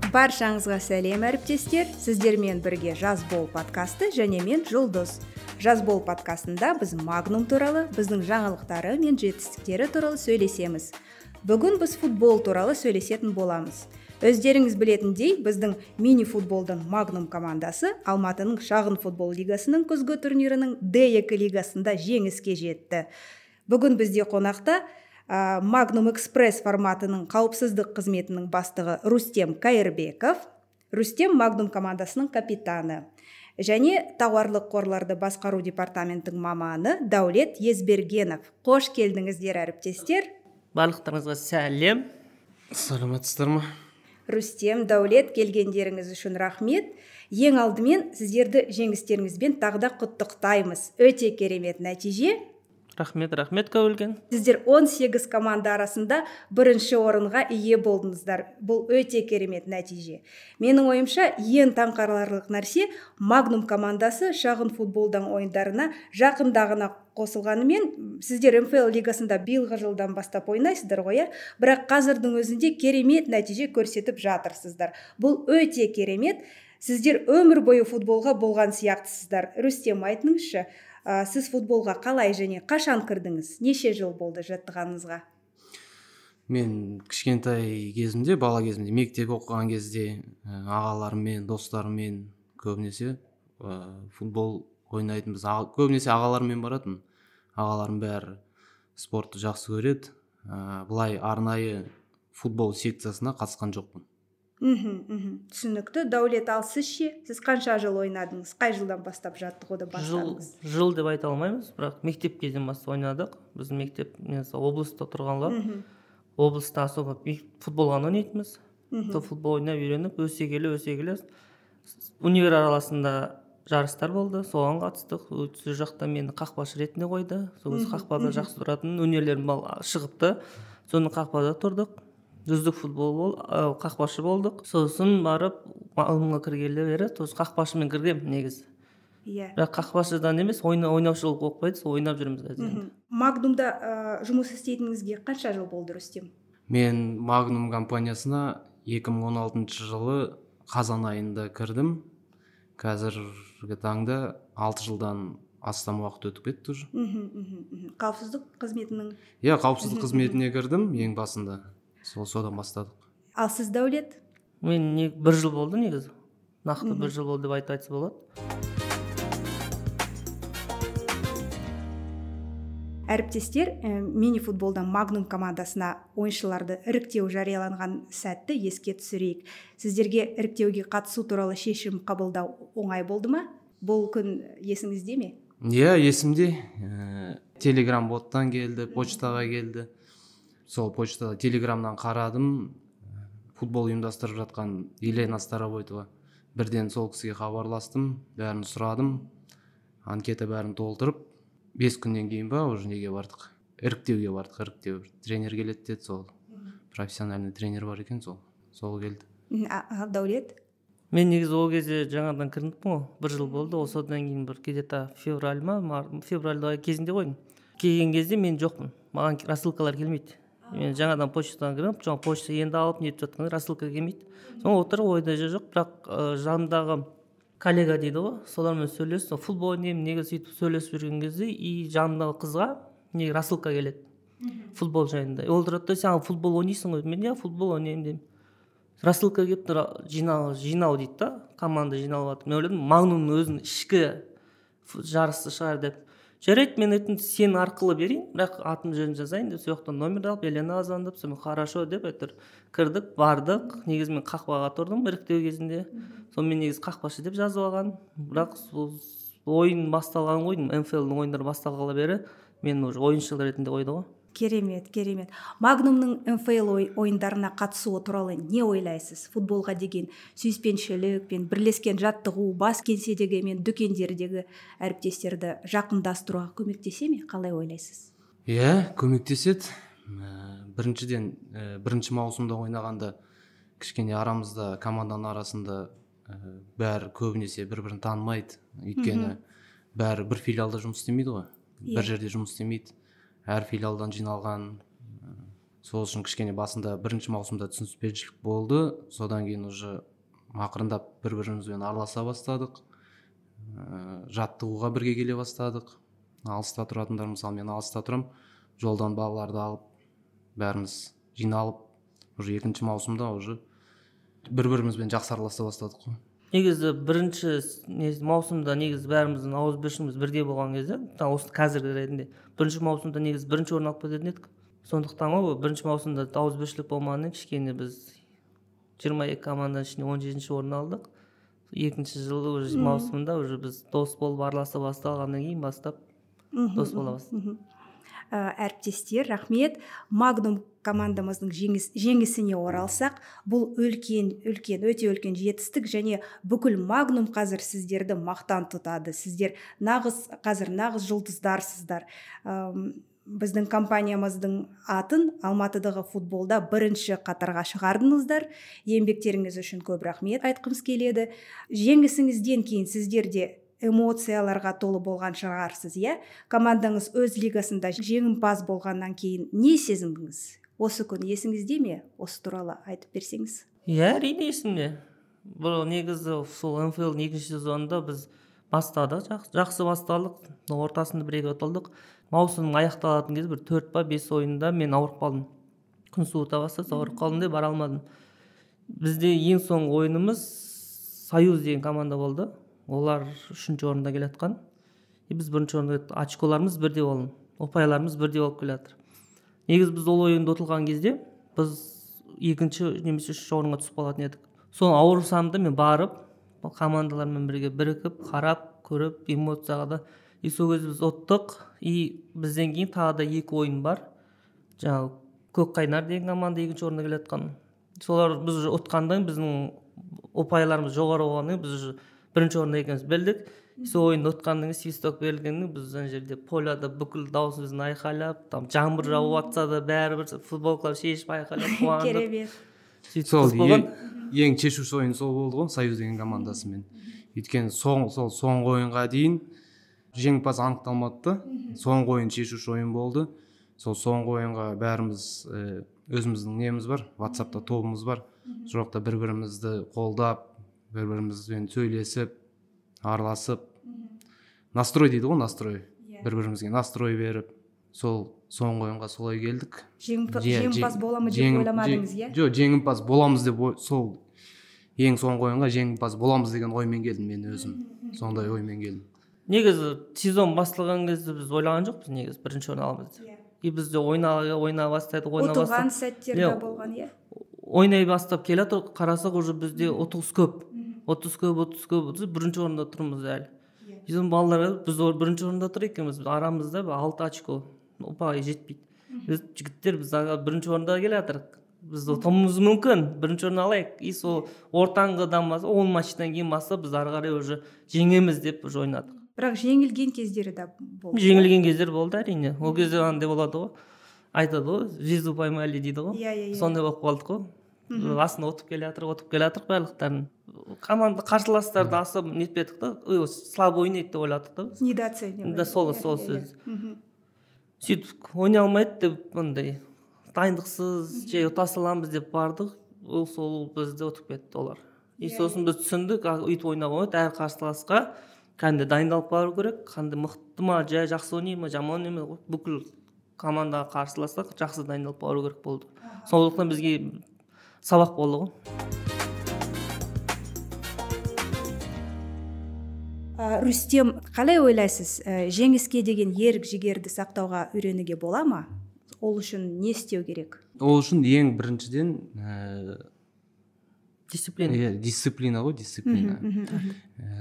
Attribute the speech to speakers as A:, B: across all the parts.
A: Баршаңызға сәлем әріптестер, сіздермен бірге Жазбол подкасты және мен Жұлдыз. Жазбол подкастында біз Магнум туралы, біздің жаңалықтары мен жетістіктері туралы сөйлесеміз. Бүгін біз футбол туралы сөйлесетін боламыз. Өздеріңіз білетіндей, біздің мини-футболдың Магнум командасы Алматының шағын футбол лигасының күзгі турнирінің D2 лигасында жеңіске жетті. Бүгін бізде қонақта Magnum Express форматының қауіпсіздік қызметінің бастығы Рустем Кайырбеков, Рустем Magnum командасының капитаны, және тауарлық қорларды басқару департаментінің маманы Даулет Езбергенов. Қош келдіңіздер, әріптестер.
B: Барлықтарыңызға сәлем.
C: Саламатсыздар ма?
A: Рустем, Даулет, келгендеріңіз үшін рахмет. Ең алдымен сіздерді жеңістеріңізбен тағы да құттықтаймыз. Өте керемет нәтиже.
B: Рахмет Кәулген.
A: Сіздер 18 команда арасында бірінші орынға ие болдыңыздар. Бұл өте керемет нәтиже. Менің ойымша, ең таңқаларлық нәрсе Magnum командасы шағын футболдан ойындарына жақында ғана қосылғанымен, сіздер МФЛ лигасында биылғы жылдан бастап ойнайсыздар ғой, бірақ қазірдің өзінде керемет нәтиже көрсетіп жатырсыздар. Бұл өте керемет. Сіздер өмір бойы футболға болған сияқтысыздар. Рустем, айтыңызшы, сіз футболға қалай және қашан кірдіңіз? Неше жыл болды жаттығаныңызға?
C: Мен кішкентай кезімде, бала кезімде, мектеп оқыған кезде ағаларыммен, достарыммен көбінесе футбол ойнайтынбыз. Көбінесе ағаларыммен баратын. Ағаларым бәрі спортты жақсы көреді. Бұлай арнайы футбол секциясына қатысқан жоқпын.
A: Түсінікті. Даулет, ал сіз ше? Сіз қанша жыл ойнадыңыз? Қай жылдан бастап жаттығуды бастадыңыз?
B: Жыл деп айта алмаймыз, бірақ мектеп кезден бастап ойнадық. Біздің мектеп облыста тұрғанға, облыста особо футболға ойнайтынбыз. Футбол ойнап үйреніп, өсе келе универ араласында жарыстар болды, соған қатыстық. Сол жақта мені қақпашы ретінде қойды. Сол қақпада жақсы тұратын өнерлерім шығыпты. Соны қақпада тұрдық. Үздік футбол қақпашы болдық. Сосын барып алымға кіргелі бері қақпашымен кіргем негізі. Бірақ қақпашыдан емес, ойнаушылық оқпайды, ойнап жүрміз қазір.
A: Магнумда жұмыс істейтініңізге қанша жыл болды, Рустем?
C: Мен Magnum компаниясына 2016 жылы қазан айында кірдім. Қазіргі таңда 6 жылдан астам уақыт өтіп кетті уже.
A: Қауіпсіздік қызметінің?
C: Қауіпсіздік қызметіне кірдім ең басында. Содан бастадық.
A: Ал сіз, Даулет?
B: Мен 1 жыл болды негізі. Нақты 1 жыл болды деп айтса болады.
A: Әріптестер, мини-футболдан Magnum командасына ойыншыларды іріктеу жарияланған сәтті еске түсірейік. Сіздерге іріктеуге қатысу туралы шешім қабылдау оңай болды ма? Бұл күн есіңізде ме?
C: Есімде. Телеграм-боттан келді, почтаға келді. Сол почтада телеграмнан қарадым, футбол ұйымдастырып жатқан Елена Старовойтова. Бірден сол кісіге хабарластым, бәрін сұрадым, анкета бәрін толтырып, 5 күннен кейін уже неге бардық? Іріктеуге бардық, іріктеу. Тренер келеді деді, сол профессиональный тренер бар екен, сол келді.
A: Даулет?
B: Мен негізі ол кезде жаңадан кірдім ғой, 1 жыл болды, содан кейін бір где-то февральда кезінде қойдым. Келген кезде мен жоқпын, маған рассылкалар келмейді. Мен жаңадан почтадан кірдім, жаңа почта енді алып нетіп жатқанда рассылка келмейді. Соң отырып ойда жоқ, бірақ жанымдағы коллега дейді ғой, солармен сөйлестім, футбол ойнаймын, неге сөйтіп сөйлесіп жүрген кезде и жанымдағы қызға неге рассылка келеді. Футбол жайында. Ол тұрады, сен футбол ойнайсың ғой? Мен футбол ойнаймын деймін. Рассылка келіп тұр, жинау дейді да, команда жиналып жатыр. Мен ойладым, Magnumның өзінің ішкі жарысы шығар деп. Жарайды, мен айтым, сен арқылы берейін, бірақ атын жөнін жазайын деп, сояқтан номер алып, Елена звондап, сомен хорошо деп айтыр. Кірдік, бардық, негізі мен қақпаға тұрдым іріктеу кезінде. Мен негізі қақпашы деп жазып алған, бірақ ойын басталған ойын, МФЛ-дің ойындары басталғалы бері, мен уже ойыншыл ретінде қойды ғой.
A: Керемет. Magnumның МФЛ ойындарына қатысуы туралы не ойлайсыз? Футболға деген сүйіспеншілік пен бірлескен жаттығу, бас кеңседегі мен дүкендердегі әріптестерді жақындастыруға көмектесе ме? Қалай ойлайсыз?
C: Көмектеседі. Біріншіден, бірінші маусымда ойнағанда кішкене арамызда, команданың арасында бәрі көбінесе бір-бірін танымайды. Өйткені бәрі бір филиалда жұмыс істемейді ғой. Бір жерде жұмыс істемейді. Әр филиалдан жиналған сол үшін кішкене басында бірінші маусымда түсініспеушілік болды. Содан кейін уже ақырындап бір-бірімізбен араласа бастадық. Жаттығуға бірге келе бастадық. Алыста тұратындар, мысалы мен алыста тұрам, жолдан балаларды алып, бәріміз жиналып, уже екінші маусымда уже бір-бірімізбен жақсы араласа бастадық қой.
B: Негізі бірінші маусымда негізі бәріміздің ауызбіршілігіміз бірдей болған кезде, осы қазіргі ретінде бірінші маусымда негізі бірінші орын алып кететін едік. Сондықтан ғой бірінші маусымда ауызбіршілік болмағаннан кішкене біз 22 команданың ішінде 17-ші орын алдық. Екінші жылы уже маусымда уже біз дос болып араласа басталғаннан кейін бастап дос бола бастадық.
A: Әріптестер, рахмет. Магнум командамыздың жеңісіне оралсақ, бұл өте үлкен жетістік, және бүкіл Магнум қазір сіздерді мақтан тұтады. Сіздер қазір нағыз жұлдыздарсыздар. Біздің компаниямыздың атын Алматыдағы футболда бірінші қатарға шығардыңыздар. Еңбектеріңіз үшін көп рахмет айтқымыз келеді. Жеңісіңізден кейін сіздерде эмоцияларға толы болған шығарсыз, Командаңыз өз лигасында жеңімпаз болғаннан кейін не сезіндіңіз? Осы күн есіңізде ме? Осы туралы айтып берсеңіз.
B: Әрине есімде. Бұл негізі сол НФЛ-дің екінші сезонында біз бастадық, жақсы бастадық, ортасында бірге ұтылдық. Маусымның аяқталатын кезде бір 4 па 5 ойында мен ауырып қалдым. Күн суыта бастады, ауырып қалдым деп бара алмадым. Бізде ең соңғы ойынымыз Союз деген команда болды. Олар 3-ші орында келе жатқан. Біз 1-ші орында, очколарымыз бірдей болды. Ұпайларымыз бірдей болып келе жатыр. Негізі біз ол ойында ұтылған кезде біз 2-ші немесе 3-ші орынға түсіп қалатын едік. Сол ауырсам да мен барып, командалармен бірге бірігіп, қарап, көріп, эмоцияға да. Сол кезде біз ұттық. Бізден кейін тағы да 2 ойын бар. Жаңағы Көкқайнар деген команда 2-ші орында келе жатқан. Солар біз ұтқандан біздің ұпайларымыз жоғары болғаннан біз 1-ші орында екеніміз білдік. Сол ойынды ұтқаннан свисток берілгеннен біз ана жерде поляда бүкіл даусымызды айқайлап, жаңбыр жауып жатса да бәрібір футболкалар шешіп айқайлап қуандық.
A: Керемет.
C: Сол ең шешуші ойын сол болды ғой, Союз деген командасымен. Өйткені соңғы ойынға дейін жеңімпаз анықталмады. Соңғы ойын шешуші ойын болды. Сол соңғы ойынға бәріміз өзіміздің неміз бар, WhatsApp-та тобымыз бар. Жоқта бір-бірімізді қолдап, бір-бірімізбен сөйлесіп, араласып, настрой дейді ғой, настрой. Бір-бірімізге настрой беріп, сол соңғы ойынға солай келдік.
A: Жеңімпаз боламыз деп ойламадыңыз,
C: Жоқ, жеңімпаз боламыз деп, сол ең соңғы ойынға жеңімпаз боламыз деген оймен келдім мен өзім. Сондай оймен келдім.
B: Негізі сезон басталған кезде біз ойлаған жоқпыз, негізі 1-ші орын аламыз деп. Біз де ойна бастадық,
A: ұтылған сәттер де болған,
B: ойнай бастап келе жатыр, қарасақ уже бізде 30 көп. 1-ші орында тұрмыз әлі. Bizim балалар біз 1-ші орында тұр екенбіз, арамызда 6 очко, ұпай жетпейді. Біз жігіттер біз 1-ші орында келе жатырық. Біз ұтуымыз мүмкін, 1-ші орын алайық. Сол ортаңғыдан баса 10 матчтан кейін баса біз ары қарай уже жеңеміз деп уже ойнадық.
A: Бірақ жеңілген кездері де болды.
B: Жеңілген кездер болды әрине. Ол кезде андай болады ғой. Айтады ғой, жизу поймали дейді ғой. Сондай болып қалдық ғой. Астына отып келе жатырық барлықтарын. Команда қарсыластарды асып нетпедік та, слабо ойнайды деп ойладық та.
A: Недооценивали.
B: Да, сол сөз. Сөйтіп ойнай алмайды деп мындай дайындықсыз жай ұта саламыз деп бардық. Сол бізді ұтып кетті олар. Сосын біз түсіндік, өйтіп ойнауға болады, әр қарсыласқа қандай дайындалып бару керек, қандай мықты ма, жақсы ойнай ма, жаман ойнай ма, бүкіл командаға қарсыласақ жақсы дайындалып бару керек болды. Сондықтан бізге сабақ болды ғой.
A: Рүстем, қалай ойлайсыз, жеңіске деген ерік жігерді сақтауға үйренуге бола ма? Ол үшін не істеу керек?
C: Ол үшін ең біріншіден
B: дисциплина
C: ғой, дисциплина.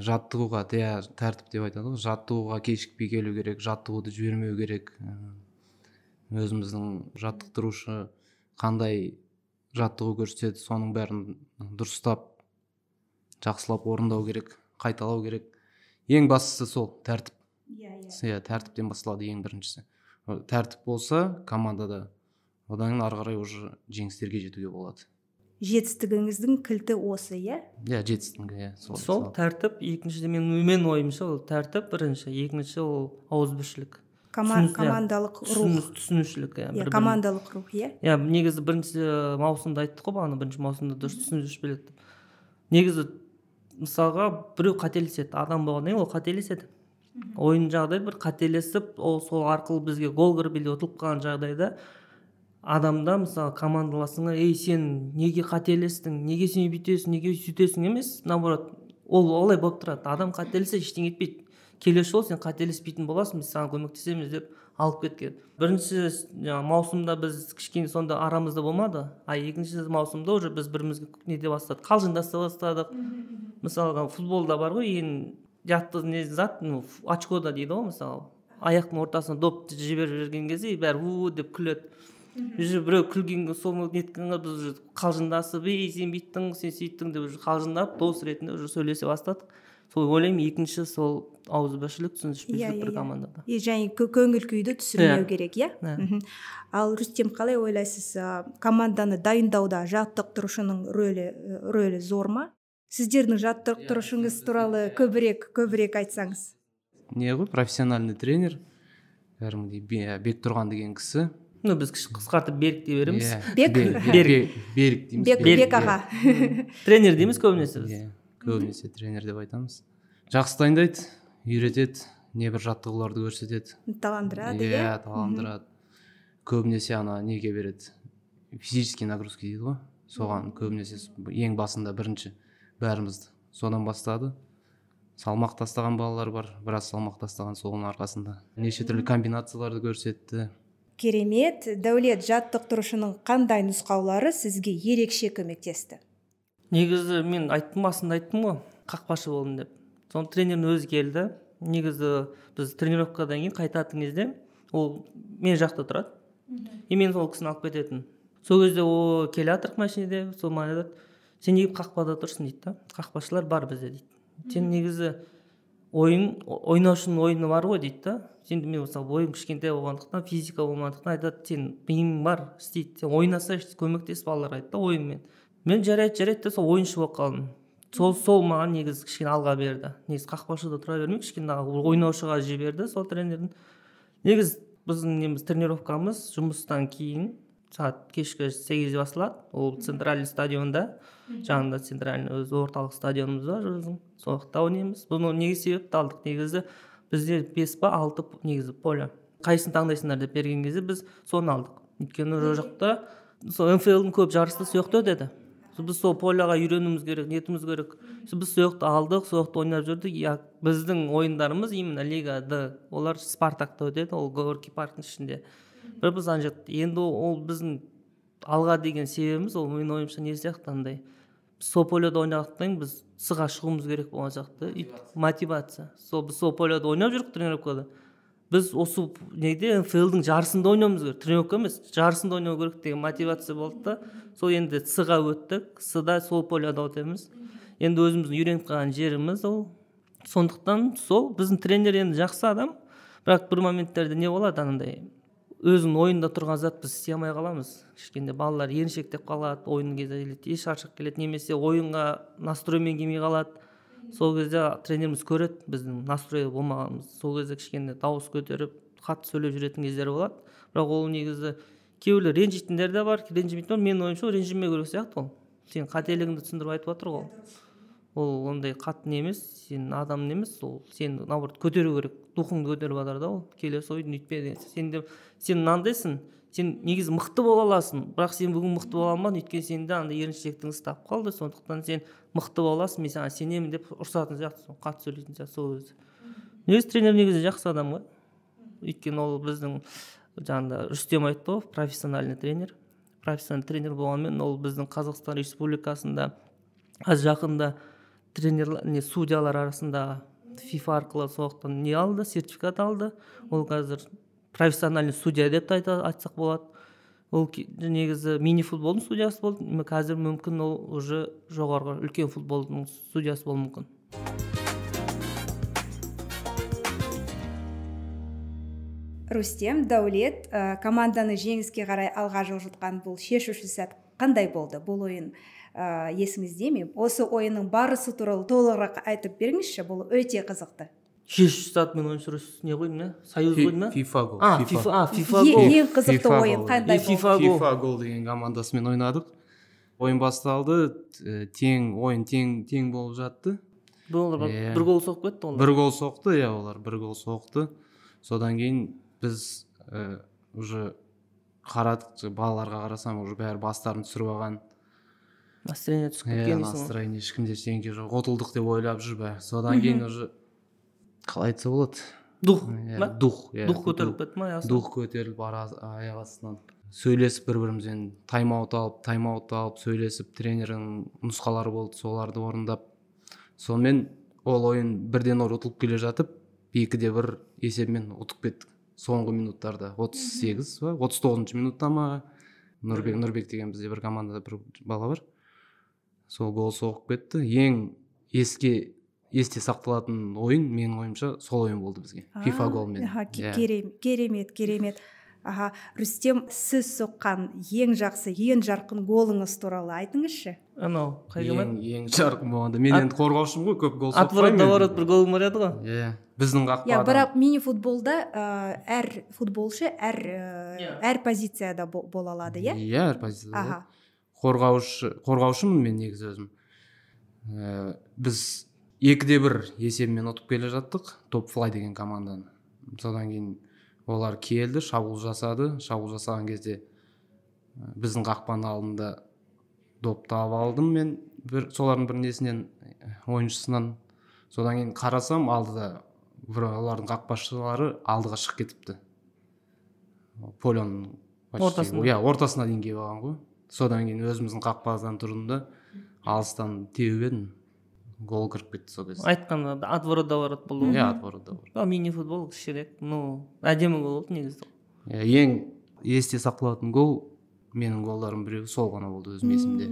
C: Жаттығуға, тәртіп деп айтады ғой, жаттығуға кешікпей келу керек, жаттығуды жібермеу керек. Өзіміздің жаттықтырушы қандай жаттығу көрсетеді, соның бәрін дұрыстап, жақсылап орындау керек, қайталау керек. Ең бастысы сол тәртіп. Тәртіптен басталады ең біріншісі. Тәртіп болса командада, одан кейін ары қарай уже жеңістерге жетуге болады.
A: Жетістігіңіздің кілті осы,
C: жетістігі,
B: сол тәртіп. Екіншіде мен ойымша ол тәртіп бірінші, екінші ол ауызбіршілік.
A: командалық рух,
B: түсінушілік.
A: командалық рух,
B: иә. Негізі бірінші маусымда айттық қой бағана, бірінші маусымда дұрыс түсінушілік деп. Негізі мысалға біреу қателеседі, адам болғаннан кейін ол қателеседі. Ойын жағдайда бір қателесіп, ол сол арқылы бізге гол кіріп или ұтылып қалған жағдайда адамда мысалы командаласыңа ей сен неге қателестің, неге сен бүйтесің, неге сөйтесің емес, наоборот ол олай болып тұрады. Адам қателессе ештеңе етпейді, келесі жолы сен қателеспейтін боласың, біз саған көмектесеміз деп алып кеткен. Бірінші маусымда біз кішкене сонда арамызда болмады, екінші маусымда уже біз бірімізге неде бастадық, қалжыңдаса бастадық. Мысалға футболда бар ғой, ең жатты не зат, очкода дейді ғой, мысалы аяқтың ортасына допты жіберіп жүрген кезде бәрі деп күледі. Уже біреу күлген соны неткенге біз уже қалжыңдасып, ей сен бүйттің, сен сөйттің деп уже қалжыңдап дос ретінде уже сөйлесе бастадық. Сол ойлаймын екінші сол ауызбіршілік, түсініспеушілік бір командада.
A: Және көңіл күйді түсірмеу керек, Ал Рүстем, қалай ойлайсыз, команданы дайындауда жаттықтырушының рөлі зор ма? Сіздердің жаттықтырушыңыз туралы көбірек айтсаңыз.
C: Не ғой, профессиональный тренер, кәдімгідей Бектұрған деген кісі.
B: Біз қысқартып Берік дей береміз.
C: Берік дейміз.
A: Бек аға.
B: Тренер дейміз көбінесе біз.
C: Көбінесе тренер деп айтамыз. Жақсы дайындайды, үйретеді, небір жаттығуларды көрсетеді.
A: Таландырады,
C: таландырады. Көбінесе неге береді, физический нагрузки дейді ғой, соған көбінесе ең басында бірінші бәрімізді содан бастады. Салмақ тастаған балалар бар, біраз салмақ тастаған соның арқасында. Неше түрлі комбинацияларды көрсетті.
A: Керемет. Дәулет, жаттықтырушының қандай нұсқаулары сізге ерекше көмектесті?
B: Негізі мен басында айттым ғой, қақпашы болдым деп. Соны тренердің өзі келді. Негізі біз тренировкадан кейін қайтатын кезде ол мен жақта тұрады. Мен сол кісіні алып кететін. Сол кезде ол келе жатырық машинеде, сол маған айтады, сен неге қақпада тұрсың дейді. Қақпашылар бар бізде дейді. Сен негізі ойнаушының ойыны бар ғой дейді. Сен мен мысалы ойым кішкентай болғандықтан, физика болмағандықтан айтады, сен миың бар, істейді. Сен ойнаса көмектес балаларға айтты ойынмен. Мен жарайды деп сол ойыншы болып қалдым. Сол маған негізі кішкене алға берді. Негізі қақпашыда тұра бермей кішкене ойнаушыға жіберді сол тренердің. Негізі біздің тренировкамыз жұмыстан кейін сағат кешкі 8-де басталады. Ол центральный стадионда, жанында центральный өз орталық стадионымыз бар, сол жақта ойнаймыз. Бұны неге себепті алдық? Негізі бізде 5 па 6 негізі поле. Қайсысын таңдайсыңдар деп берген кезде біз соны алдық. Өйткені ол жақта сол НФЛ-дің көп жарысы сол жақта өтеді. Біз сол поляға үйренуіміз керек, нетіміз керек. Біз сол жақта алдық, сол жақта ойнап жүрдік. Біздің ойындарымыз именно лигада, олар Спартакта өтеді, ол Горький парктың ішінде. Біз енді ол біздің алға деген себебіміз, ол мен ойымша не сияқты андай. Сол поляда ойнағықтан біз сыға шығуымыз керек болған сияқты. Мотивация. Біз сол поляда ойнап жүрдік тренировкада. Біз осы неде НФЛ-дің жарысында ойнауымыз керек. Тренировка емес, жарысында ойнау керек деген мотивация болды да. Сол енді сыға өттік, сыда сол поляда өтеміз. Енді өзіміздің үйреніп қалған жеріміз ол. Сондықтан сол біздің тренер енді жақсы адам, бірақ бір моменттерде не болады анандай. Өзінің ойында тұрған зат біз істей алмай қаламыз. Кішкенде балалар еріншектеп қалады, ойын кезде шаршап келеді, немесе ойынға настроймен келмей қалады. Сол кезде тренеріміз көреді біздің настрой болмағанымыз. Сол кезде кішкене дауыс көтеріп, қатты сөйлеп жүретін кездер болады. Бірақ ол негізі кейбіреулер ренжитіндер де бар, ренжімейтіндер. Мен ойымша ренжімеу керек сияқты ол. Сен қателігіңді түсіндіріп айтып отыр ғой. Ол ондай қатты емес, сен адам емес, ол сен наоборот көтеру керек, духыңды көтеріп жатыр да ол. Келесі ойын үйтпе. Сен мынандайсың, сен негізі мықты бола аласың, бірақ сен бүгін мықты бола алмадың, өйткені сенде андай еріншектігің ұстап қалды, сондықтан сен мықты бола аласың, мен саған сенемін деп ұрсатын сияқты, қатты сөйлейтін сияқты сол өзі. Негізі тренер негізі жақсы адам ғой. Өйткені ол біздің жаңағыда Рүстем айтты ғой, профессиональный тренер болғанымен ол біздің Қазақстан Республикасында аз жақында судьялар арасында FIFA арқылы соғықтан не алды, сертификат алды. Ол қазір профессиональный судья деп айтсақ болады. Ол негізі мини-футболдың судьясы болды. Қазір мүмкін ол уже жоғарғы үлкен футболдың судьясы болуы мүмкін.
A: Рүстем, Дәулет, команданы жеңіске қарай алға жылжытқан бұл шешуші сәт қандай болды? Бұл ойын есіңізде ме? Осы ойынның барысы туралы толығырақ айтып беріңізші, бұл өте қызықты.
B: шеш саатмен ойнашырыз не қойдым не союз қойдым не
C: FIFA гол.
B: FIFA гол
A: ең қызықты
C: FIFA
A: ойын
C: гол.
A: қандай болды?
C: FIFA гол деген командасымен ойнадық. Ойын басталды, ойын тең болып жатты.
B: бір гол соғып кетті олар.
C: Бір гол соқты, олар бір гол соқты. Содан кейін біз уже қарадық, балаларға қарасам уже бәрі бастарын түсіріп алған.
B: Настроение түсіп кеткен.
C: Настроение ешкімде ештеңе жоқ, ұтылдық деп ойлап жүр бәрі. Содан кейін уже қалай айтса болады?
B: Дух көтеріліп кетті ма?
C: Дух көтеріліп аяқ астынан сөйлесіп бір-бірімізбен тайм-аут алып сөйлесіп, тренердің нұсқалары болды, соларды орындап. Сонымен ол ойын 1-0 ұтылып келе жатып, 2-1 есебімен ұтып кеттік. Соңғы минуттарда 39 минутта ма Нұрбек деген бізде бір командада бір бала бар. Сол гол соғып кетті. Ең есте сақталатын ойын менің ойымша сол ойын болды бізге. FIFA голмен.
A: Керемет. Рүстем, сіз соққан ең жақсы, ең жарқын голыңыз туралы айтыңызшы.
B: Анау қай команда?
C: Ең жарқын болғанда. Мен енді қорғаушым ғой, көп гол соқпаймын.
B: Отворот бір голым бар еді ғой.
C: Біздің қақпадан.
A: Бірақ мини футболда әр футболшы әр позицияда бола алады, иә?
C: Әр позицияда. Қорғаушымын мен негізі өзім. Біз 2-1 есебімен ұтып келе жаттық, Топ-Флай деген команданы. Содан кейін олар келді, шабуыл жасаған кезде біздің қақпаның алдында допты алдым мен, солардың бір несінен, ойыншысынан. Содан кейін қарасам, алдыда олардың қақпашылары алдыға шығып кетіпті. Поляның ортасына дейін келіп алған ғой. Содан кейін өзіміздің қақпадан тұрдым да, алыстан теуіп едім. Гол кіріп кетті сол кезде.
B: Айтқанда отворот болды.
C: Отворот.
B: Мини футбол кішірек, әдемі гол болды негізі.
C: Ең есте сақталатын гол менің голдарым біреу сол ғана болды өзім есімде.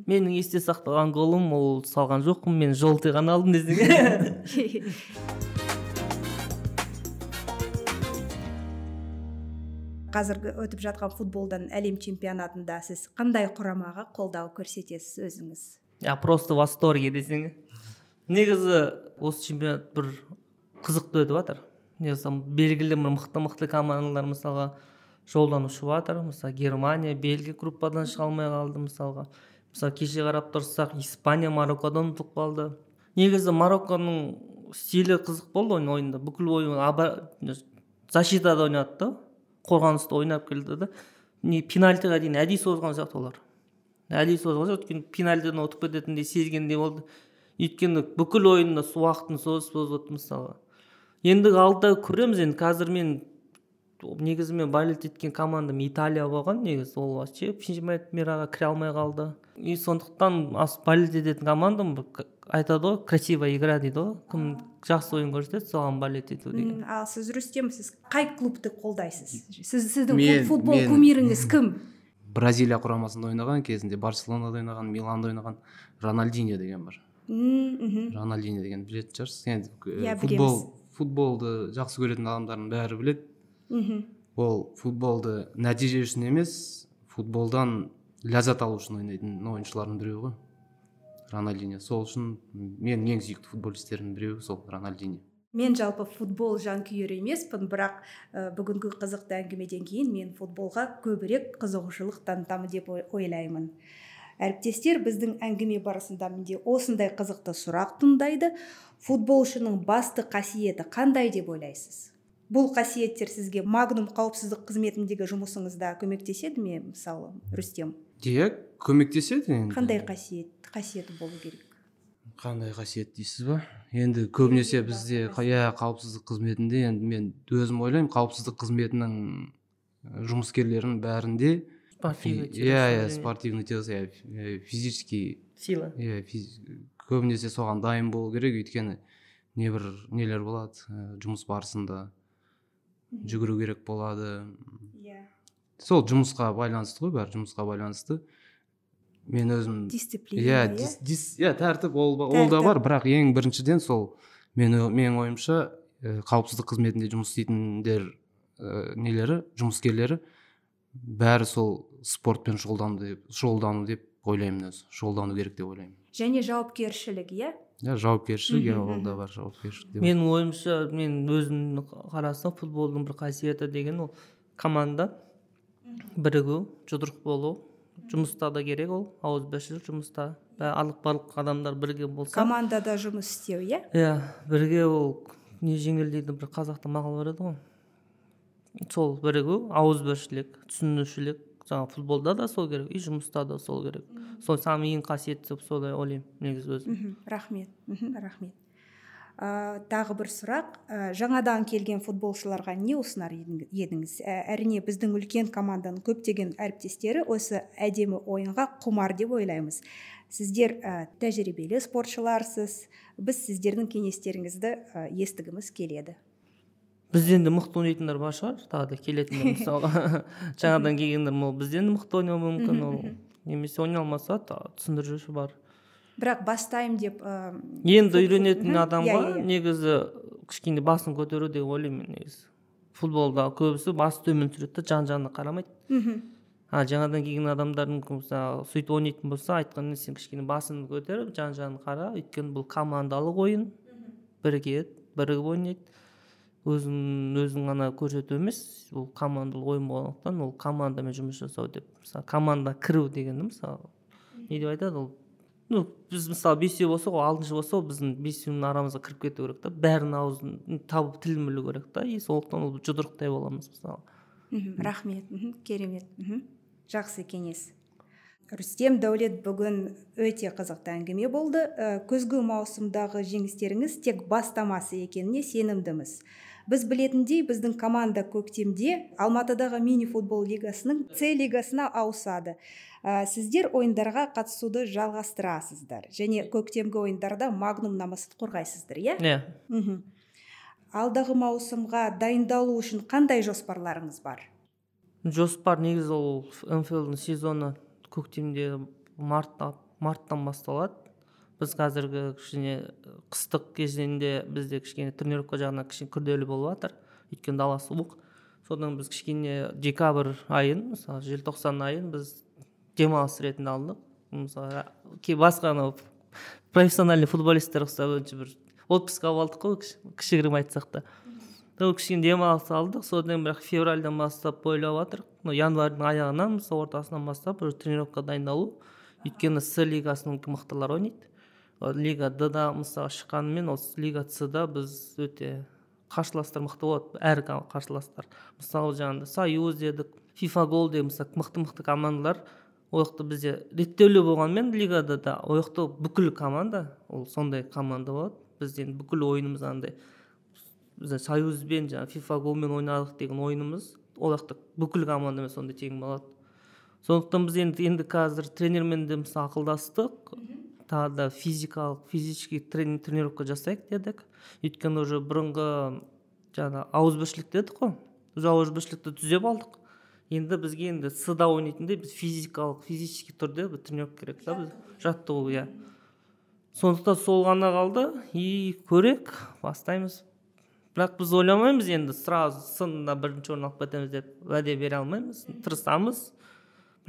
B: Менің есте сақталған голым ол салған жоқпын, мен жолты ғана алдым десең.
A: Қазіргі өтіп жатқан футболдан әлем чемпионатында сіз қандай құрамаға қолдау көрсетесіз өзіңіз?
B: Просто в восторге десең. Негізі осы чемпионат бір қызықты өтіп жатыр. Негізі белгілі бір мықты командалар мысалға жолдан ұшып жатыр. Мысалы Германия, Бельгия группадан шыға алмай қалды мысалға. Мысалы кеше қарап тұрсақ, Испания Мароккодан ұтылып қалды. Негізі Марокконың стилі қызық болды ойында. Бүкіл ойын защитада ойнады, қорғаныста ойнап келді да. Пенальтиға дейін әдейі созған сияқты олар. Өйткені пенальтиден ұтып кететіндей сезгендей болды. Өйткені бүкіл ойында уақытын созып мысалға. Енді алдыда көреміз, енді қазір мен негізі болеть еткен командам Италия болған, негізі ол вообще чемпионатқа кіре алмай қалды. И сондықтан болеть ететін командам айтады ғой, красиво игра дейді ғой. Кім жақсы ойын көрсетеді, соған болеть ету деген.
A: Ал сіз Рүстем, сіз қай клубты қолдайсыз? Сіздің футбол кумиріңіз кім?
C: Бразилия құрамасында ойнаған кезінде, Барселонада ойнаған, Миланда ойнаған Рональдиньо деген бар. Рональдиньо деген білетін шығарсыз. Футболды жақсы көретін адамдардың бәрі біледі. Ол футболды нәтиже үшін емес, футболдан ләззат алу үшін ойнайтын ойыншылардың біреуі ғой. Рональдиньо. Сол үшін менің ең сүйікті футболистердің біреуі сол Рональдиньо.
A: Мен жалпы футбол жанкүйері емеспін, бірақ бүгінгі қызықты әңгімеден кейін мен футболға көбірек қызығушылық танытамын деп ойлаймын. Әріптестер, біздің әңгіме барысында менде осындай қызықты сұрақ туындайды. Футболшының басты қасиеті қандай деп ойлайсыз? Бұл қасиеттер сізге Магнум қауіпсіздік қызметіндегі жұмысыңызда көмектеседі ме, мысалы, Рүстем?
C: Көмектеседі енді.
A: Қандай қасиеті болу керек?
C: Қандай қасиет дейсіз ба? Енді көбінесе бізде қауіпсіздік қызметінде, енді мен өзім ойлаймын, қауіпсіздік қызметінің жұмыскерлерінің бәрінде спортивный тело, физический
B: сила.
C: Көбінесе соған дайын болу керек, өйткені нелер болады, жұмыс барысында жүгіру керек болады. Сол жұмысқа байланысты ғой, бәрі жұмысқа байланысты. Мен өзім
A: дисциплина,
C: тәртіп ол да бар, бірақ ең біріншіден сол менің ойымша қауіпсіздік қызметінде жұмыс істейтіндер жұмыскерлері бәрі сол спортпен шұғылдану деп ойлаймын өзі. Шұғылдану керек деп ойлаймын.
A: Және жауапкершілік,
C: жауапкершілік, ол да бар жауапкершілік деп.
B: Менің ойымша, мен өзім қарасам, футболдың бір қасиеті деген ол команда бірігу, жұдырық болу. Жұмыста да керек ол, ауызбіршілік жұмыста. Барлық адамдар бірге болса.
A: Командада жұмыс істеу, иә?
B: Иә, бірге ол не жеңілдейді, бір қазақта мақал бар еді ғой. Сол бірігу, ауызбіршілік, түсінушілік. Жаңа футболда да сол керек, и жұмыста да сол керек. Сол самый ең қасиетті солай ойлаймын, негізі өзім.
A: Рахмет. Рахмет. Тағы бір сұрақ, жаңадан келген футболшыларға не ұсынар едіңіз? Әрине біздің үлкен команданың көптеген әріптестері осы әдемі ойынға құмар деп ойлаймыз. Сіздер тәжірибелі спортшыларсыз, біз сіздердің кеңестеріңізді естігіміз келеді.
B: Бізден де мықты ойнайтындар бар шығар, тағы да келетіндер мысалға. Жаңадан келгендер, бізден де мықты ойнауы мүмкін, ол немесе ойнай алмаса түсіндіруші бар.
A: Бірақ бастаймын деп
B: енді үйренетін адамға негізі кішкене басын көтеру деп ойлаймын негізі. Футболда көбісі басы төмен тұрады да жан-жағына қарамайды. Жаңадан келген адамдардың сөйтіп ойнайтын болса, айтқан сен кішкене басын көтеріп жан-жағына қара, өйткені бұл командалық ойын, бірігіп ойнайды. Өзің ғана көрсету емес, бұл командалық ойын болғандықтан ол командамен жұмыс жасау деп. Мысалы, команда кіру дегенді мысалы не деп айтады ол? Біз мысалы 5 болса, ол 6 болса, біздің 5-нің арамызға кіріп кету керек та, бәрінің аузын табып тілін білу керек та, и сондықтан ол жұдырықтай боламыз мысалы.
A: Рахмет, керемет. Жақсы кеңес. Рүстем, Дәулет, бүгін өте қызықты әңгіме болды. Күзгі маусымдағы жеңістеріңіз тек бастамасы екеніне сенімдіміз. Біз білетіндей, біздің команда көктемде Алматыдағы мини-футбол лигасының С лигасына ауысады. Сіздер ойындарға қатысуды жалғастырасыздар. Және көктемгі ойындарда Магнум намысын қорғайсыздар, иә?
B: Иә.
A: Алдағы маусымға дайындалу үшін қандай жоспарларыңыз бар?
B: Жоспар негізі ол МФЛ-дің сезоны көктемде марттан басталады. Біз қазіргі кішкене қыстық кезеңде бізде кішкене тренировка жағынан кішкене күрделі болып жатыр. Өйткені дала суық. Содан біз кішкене декабрь айын, мысалы желтоқсан айын біз демалыс ретінде алдық. Мысалы басқа профессиональный футболисттер бойынша бір отпуск алдық қой, кішігірім айтсақ та. Кішкене демалыс алдық. Содан бірақ февральдан бастап ойлап жатыр. Январьдың аяғынан, ортасынан бастап бір тренировка дайындалу. Өйткені С лигасының мықтылар ойнайды. Лига Д-да мысалы шыққанымен, осы Лига С-да біз өте қарсыластар мықты болады, әр қарсыластар. Мысалы жаңағыда Союз дедік, FIFA Gold деп мысалы мықты командалар, ояқта бізде реттеулі болғанмен Лигада да ояқта бүкіл команда, ол сондай команда болады. Бізден бүкіл ойынымыз андай, біз Союзбен жаңа FIFA Goldмен ойнадық деген ойынымыз, ояқта бүкіл командамен сондай тең болады. Сондықтан біз енді қазір тренермен де мысалы ақылдастық, тағы да физический тренировка жасайық дедік. Өйткені уже бұрынғы жаңа ауызбіршілік дедік қой. Уже ауызбіршілікті түзеп алдық. Енді бізге енді С-да ойнайтындай біз физический түрде бір тренировка керек та, біз жаттығу, иә. Сондықтан сол ғана қалды, и көрек, бастаймыз. Бірақ біз ойламаймыз енді сразу сында бірінші орын алып кетеміз деп уәде бере алмаймыз, тырысамыз.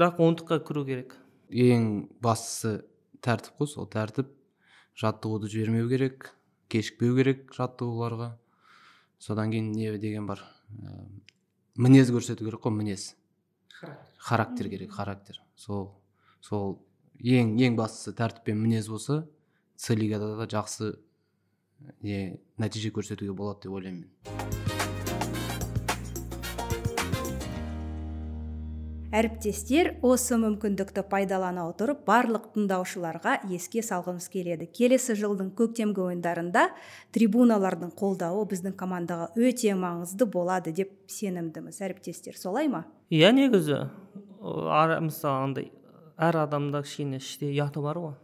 B: Бірақ 10-ға кіру керек.
C: Ең бастысы тәртіп қой, сол тәртіп. Жаттығуды жібермеу керек, кешікпеу керек жаттығуларға. Содан кейін не деген бар? Мінез көрсету керек қой, мінез. Характер керек, характер. Сол ең бастысы тәртіп пен мінез болса, С лигада да жақсы нәтиже көрсетуге болады деп ойлаймын.
A: Әріптестер, осы мүмкіндікті пайдалана отырып барлық тыңдаушыларға еске салғымыз келеді. Келесі жылдың көктемгі ойындарында трибуналардың қолдауы біздің командаға өте маңызды болады деп сенімдіміз. Әріптестер, солай ма?
B: Иә, негізі мысалы андай әр адамда кішкене іште ұяты бар ғой.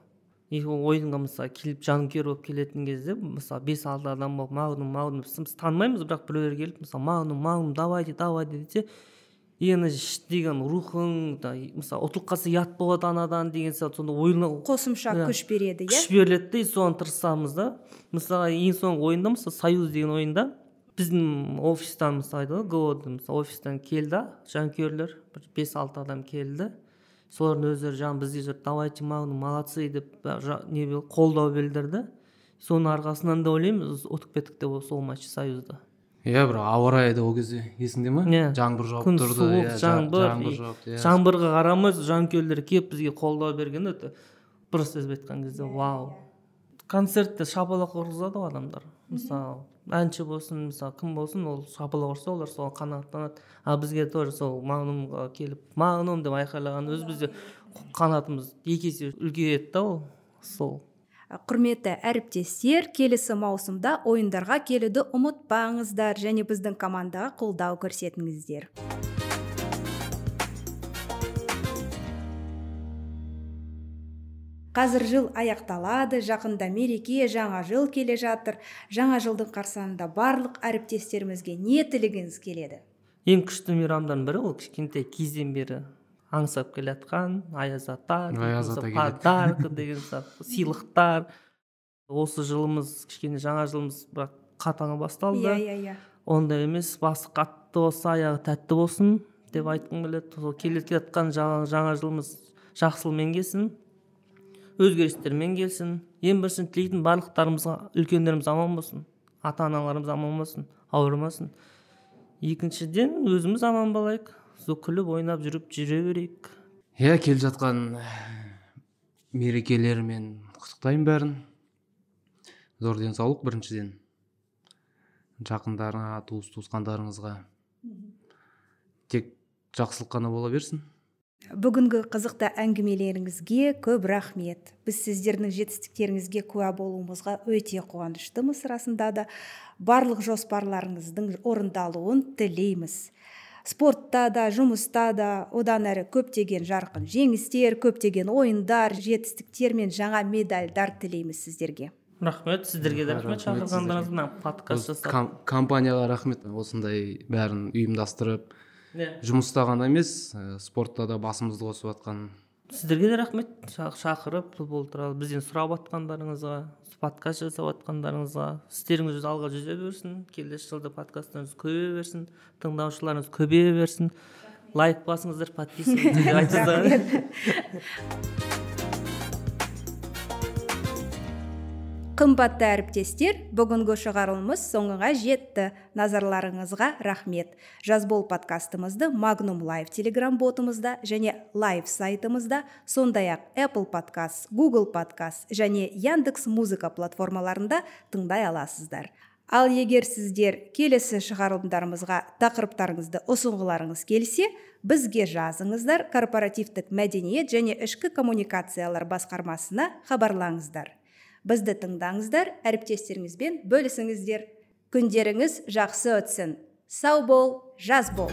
B: Ойынға мысалы келіп жанкүйер болып келетін кезде мысалы 5-6 адам болып Магнум біз танымаймыз, бірақ біреулер келіп мысалы Магнум давайте десе, ені деген рухың, мысалы ұтылып қалса ұят болады анадан деген сияқты сонда ойына
A: қосымша күш береді, иә?
B: Күш беріледі, соған тырысамыз да. Мысалы ең соңғы ойында, мысалы Союз деген ойында біздің офистан мысалы айтады, ГО-дан офистан келді, жанкүйерлер 5-6 адам келді. Солардың өздері жаңа бізге давайте Магнум молодцы деп қолдау білдірді. Сонун аркасынан да ойлойм утуп кеттик деп сол матч Союзда.
C: Бирок аба ырайы да ол кезде эсиңде ме? Жаңбыр жауып
B: күн
C: турду.
B: суук, жаңбыр
C: жауып.
B: жаңбырга карамай жанкүйерлер келип бизге колдоо берген өтө просто өзү айткан кезде вау. Концертте шапалак ургузат адамдар. Мисалы анчы болсун, мисалы ким болсун, ол шапалак урса, олар сол канааттанат. А бизге тоже сол Магнумга келип, Магнум деп айкайлаган өзүбүздө канатыбыз 2 эсе үлкейет да ол. Сол.
A: Құрметті әріптестер, келесі маусымда ойындарға келуді ұмытпаңыздар және біздің командаға қолдау көрсетіңіздер. Қазір жыл аяқталады, жақында мереке, жаңа жыл келе жатыр. Жаңа жылдың қарсаңында барлық әріптестерімізге не тілегіңіз келеді?
B: Ең күшті мейрамдардың бірі ол кішкентай кезден бері аңсап келе жатқан Аяз ата, подарка деген сыйлықтар. Осы жылымыз кішкене жаңа жылымыз бірақ қатаңа басталды. Ондай емес, басы қатты болса, аяғы тәтті болсын деп айтқым келеді. Сол келе жатқан жаңа жылымыз жақсылықпен келсін, өзгерістермен келсін. Ең бірінші тілейтін барлықтарымызға үлкендеріміз аман болсын, ата-аналарымыз аман болсын, ауырмасын. Екіншіден өзіміз аман болайық, күліп ойнап жүріп жүре берейік.
C: Келе жатқан мерекелермен құттықтаймын бәрін. Зор денсаулық біріншіден. Жақындарыңа, туыс-туысқандарыңызға тек жақсылық қана бола берсін.
A: Бүгінгі қызықты әңгімелеріңізге көп рахмет. Біз сіздердің жетістіктеріңізге куә болуымызға өте қуаныштымыз. Расында да барлық жоспарларыңыздың орындалуын тілейміз. Спортта да, жұмыста да одан әрі көптеген жарқын жеңістер, көптеген ойындар, жетістіктер мен жаңа медальдар тілейміз сіздерге.
B: Рахмет, сіздерге де рахмет шақырғандарыңызға, подкаст жасап.
C: Компанияға рахмет, осындай бәрін ұйымдастырып, жұмыста ғана емес, спортта да басымызды қосып жатқан.
B: Сіздерге де рахмет, шақырып футбол туралы бізден сұрап жатқандарыңызға, подкаст жасап жатқандарыңызға. Істеріңіз алға жүзе берсін, келесі жылда подкасттарыңыз көбейе берсін, тыңдаушыларыңыз көбейе берсін. Лайк басыңыздар, подписывайтесь деп айтыңыздар.
A: Қымбатты әріптестер, бүгінгі шығарылымыз соңына жетті. Назарларыңызға рахмет. Жазбол подкастымызды Magnum Live Telegram ботымызда және Live сайтымызда, сондай-ақ Apple Podcast, Google Podcast және Яндекс Музыка платформаларында тыңдай аласыздар. Ал егер сіздер келесі шығарылымдарымызға тақырыптарыңызды ұсынғыларыңыз келсе, бізге жазыңыздар, корпоративтік мәдениет және ішкі коммуникациялар басқармасына хабарлаңыздар. Бізді тыңдаңыздар, әріптестеріңізбен бөлісіңіздер. Күндеріңіз жақсы өтсін. Сау бол, жаз бол.